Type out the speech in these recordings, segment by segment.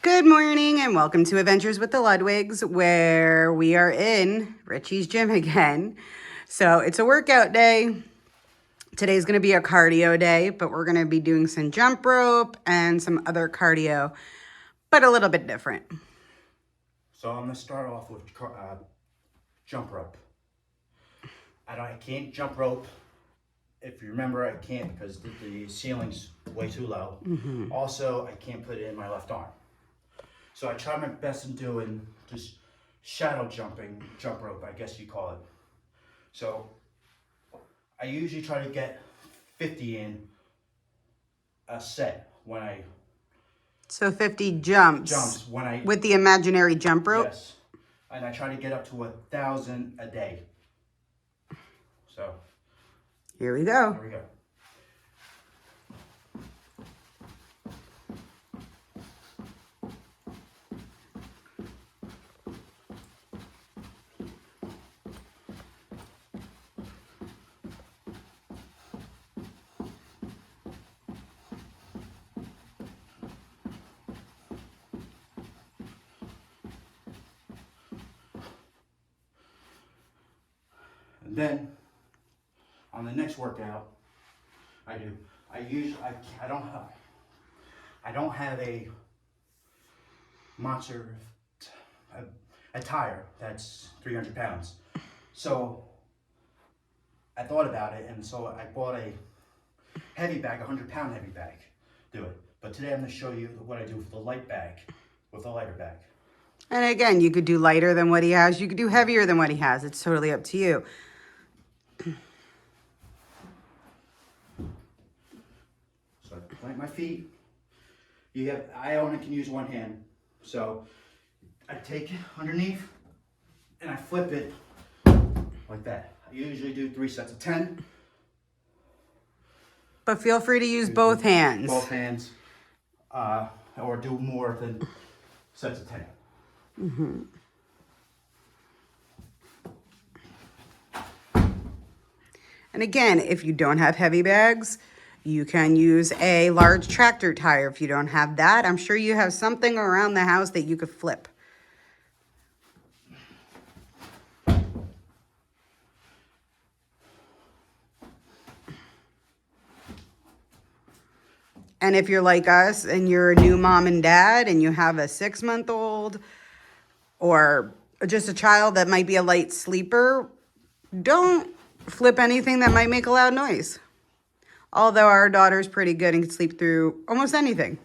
Good morning and welcome to Adventures with the Ludwigs, where we are in Richie's gym again. So it's a workout day. Today's going to be a cardio day, but we're going to be doing some jump rope and some other cardio, but a little bit different. So I'm going to start off with jump rope. I can't jump rope. If you remember, I can't because the ceiling's way too low. Also, I can't put it in my left arm. So I try my best in doing just shadow jumping, jump rope, I guess you call it. So I usually try to get 50 in a set when I... So 50 jumps when I... with the imaginary jump rope? Yes. And I try to get up to 1,000 a day. So... Here we go. Here we go. And then on the next workout, I don't have a monster a tire that's 300 pounds. So I thought about it, and so I bought a heavy bag, 100-pound heavy bag. Do it. But today I'm going to show you what I do with the light bag, with a lighter bag. And again, you could do lighter than what he has. You could do heavier than what he has. It's totally up to you. So I plant my feet. I only can use one hand. So I take it underneath and I flip it like that. I usually do 3 sets of 10. But feel free to use both hands. Both hands. Or do more than sets of 10. And again, if you don't have heavy bags, you can use a large tractor tire. If you don't have that, I'm sure you have something around the house that you could flip. And if you're like us and you're a new mom and dad and you have a 6-month-old or just a child that might be a light sleeper, don't flip anything that might make a loud noise. Although our daughter's pretty good and can sleep through almost anything.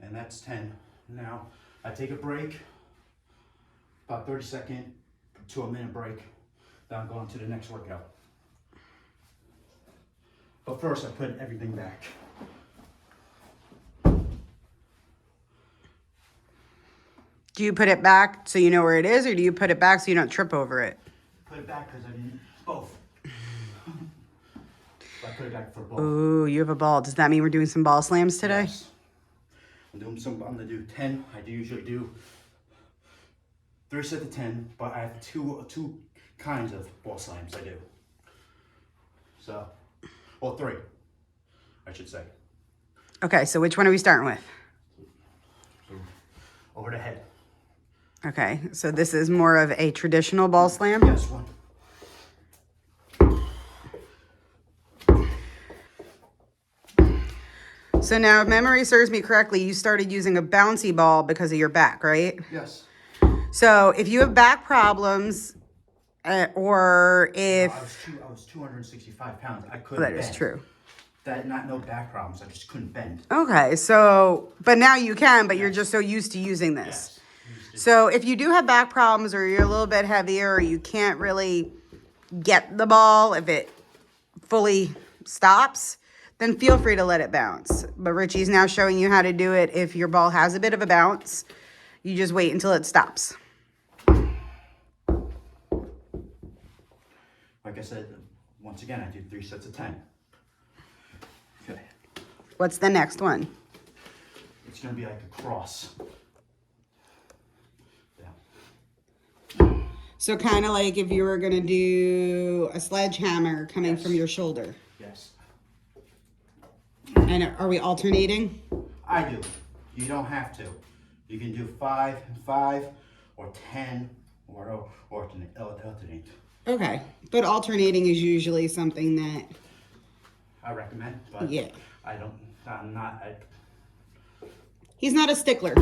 And that's 10. Now I take a break, about 30-second to a minute break. Then I'm going to the next workout. But first I put everything back. Do you put it back so you know where it is, or do you put it back so you don't trip over it? Put it back because I need both. I put it back for both. Ooh, you have a ball. Does that mean we're doing some ball slams today? Yes. I'm going to do 10. I usually do 3 sets of 10, but I have two kinds of ball slams I do. So, well, 3, I should say. Okay, so which one are we starting with? So, over the head. Okay, so this is more of a traditional ball slam? Yes, one. So now, if memory serves me correctly, you started using a bouncy ball because of your back, right? Yes. So if you have back problems, or if... I was 265 pounds. I couldn't That bend. is true. No back problems. I just couldn't bend. Okay, so, but now you can, but you're just so used to using this. Yes. So if you do have back problems or you're a little bit heavier or you can't really get the ball if it fully stops, then feel free to let it bounce. But Richie's now showing you how to do it if your ball has a bit of a bounce. You just wait until it stops. like I said, once again, I do 3 sets of 10. Okay. What's the next one? It's gonna be like a cross. So kind of like if you were going to do a sledgehammer coming from your shoulder. Yes. And are we alternating? I do. You don't have to. You can do 5 and 5 or 10 or alternate. Okay. But alternating is usually something that... I recommend, but yeah. I'm not. He's not a stickler.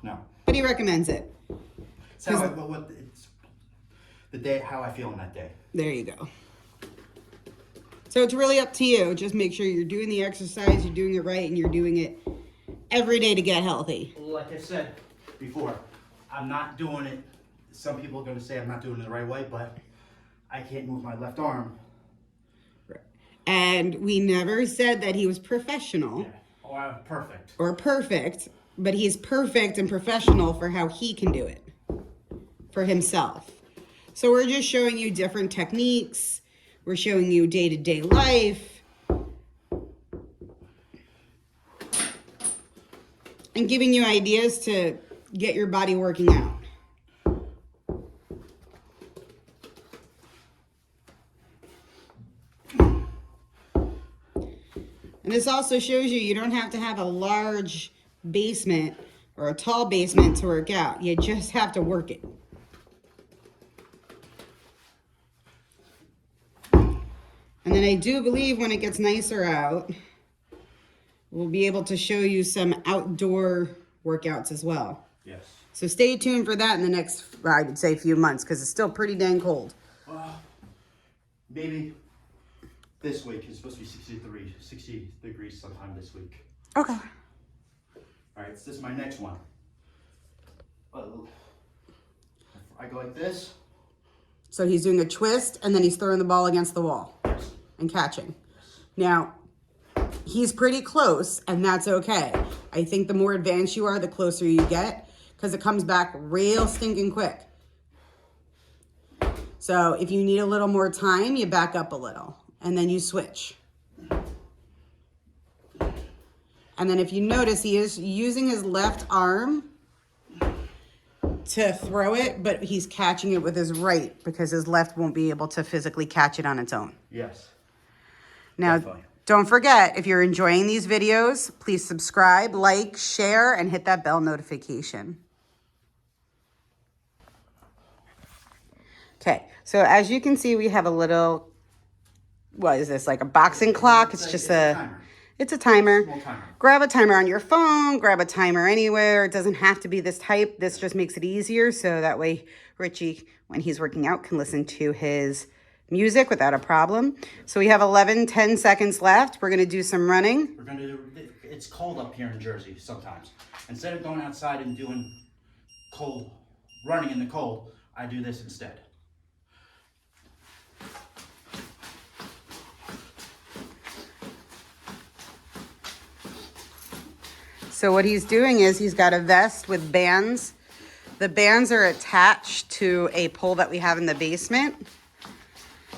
No. But he recommends it. It's the day, how I feel on that day. There you go. So it's really up to you. Just make sure you're doing the exercise, you're doing it right, and you're doing it every day to get healthy. Like I said before, I'm not doing it. Some people are going to say I'm not doing it the right way, but I can't move my left arm. And we never said that he was professional. Yeah. Or perfect. Or perfect, but he's perfect and professional for how he can do it for himself. So we're just showing you different techniques. We're showing you day-to-day life. And giving you ideas to get your body working out. And this also shows you don't have to have a large basement or a tall basement to work out. You just have to work it. And then I do believe when it gets nicer out, we'll be able to show you some outdoor workouts as well. Yes. So stay tuned for that in the next, I would say, few months, because it's still pretty dang cold. Maybe this week. It's supposed to be 60 degrees sometime this week. Okay. All right, so this is my next one. I go like this. So he's doing a twist, and then he's throwing the ball against the wall Yes. and catching. Now, he's pretty close, and that's okay. I think the more advanced you are, the closer you get, because it comes back real stinking quick. So if you need a little more time, you back up a little, and then you switch. And then if you notice, he is using his left arm to throw it, but he's catching it with his right because his left won't be able to physically catch it on its own. Yes. Now, Definitely. don't forget, if you're enjoying these videos, please subscribe, like, share, and hit that bell notification. Okay, so as you can see, we have a little, what is this, like a boxing clock? It's just a timer. It's a timer. Small timer. Grab a timer on your phone, grab a timer anywhere. It doesn't have to be this type. This just makes it easier, so that way Richie, when he's working out, can listen to his music without a problem. So we have 10 seconds left. We're going to do some running. We're going to do, it's cold up here in Jersey sometimes. Instead of going outside and doing running in the cold, I do this instead. So what he's doing is he's got a vest with bands. The bands are attached to a pole that we have in the basement.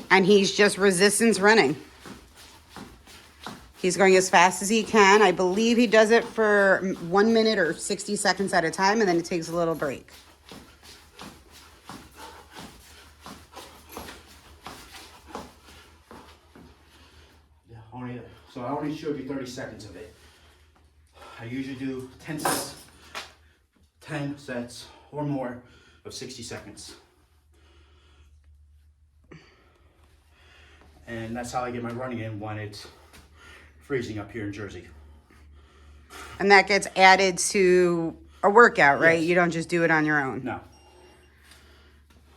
And he's just resistance running. He's going as fast as he can. I believe he does it for 1 minute or 60 seconds at a time, and then it takes a little break. Yeah, so I only showed you 30 seconds of it. I usually do 10 sets or more of 60 seconds. And that's how I get my running in when it's freezing up here in Jersey. And that gets added to a workout, right? Yes. You don't just do it on your own. No.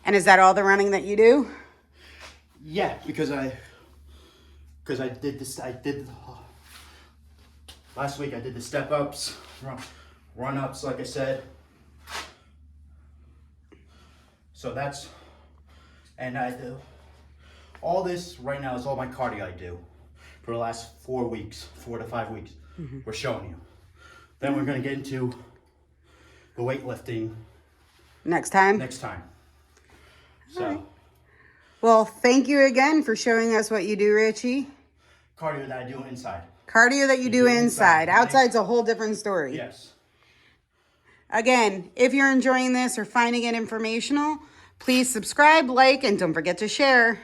And is that all the running that you do? Yeah, because I did this. Last week I did the step ups, run ups, like I said. So and I do all this right now is all my cardio I do for the last 4 to 5 weeks. Mm-hmm. We're showing you. Then we're gonna get into the weightlifting next time. So. Right. Well, thank you again for showing us what you do, Richie. Cardio that I do inside. Cardio that you do inside. inside. Outside's a whole different story. Yes. Again, if you're enjoying this or finding it informational, please subscribe, like, and don't forget to share.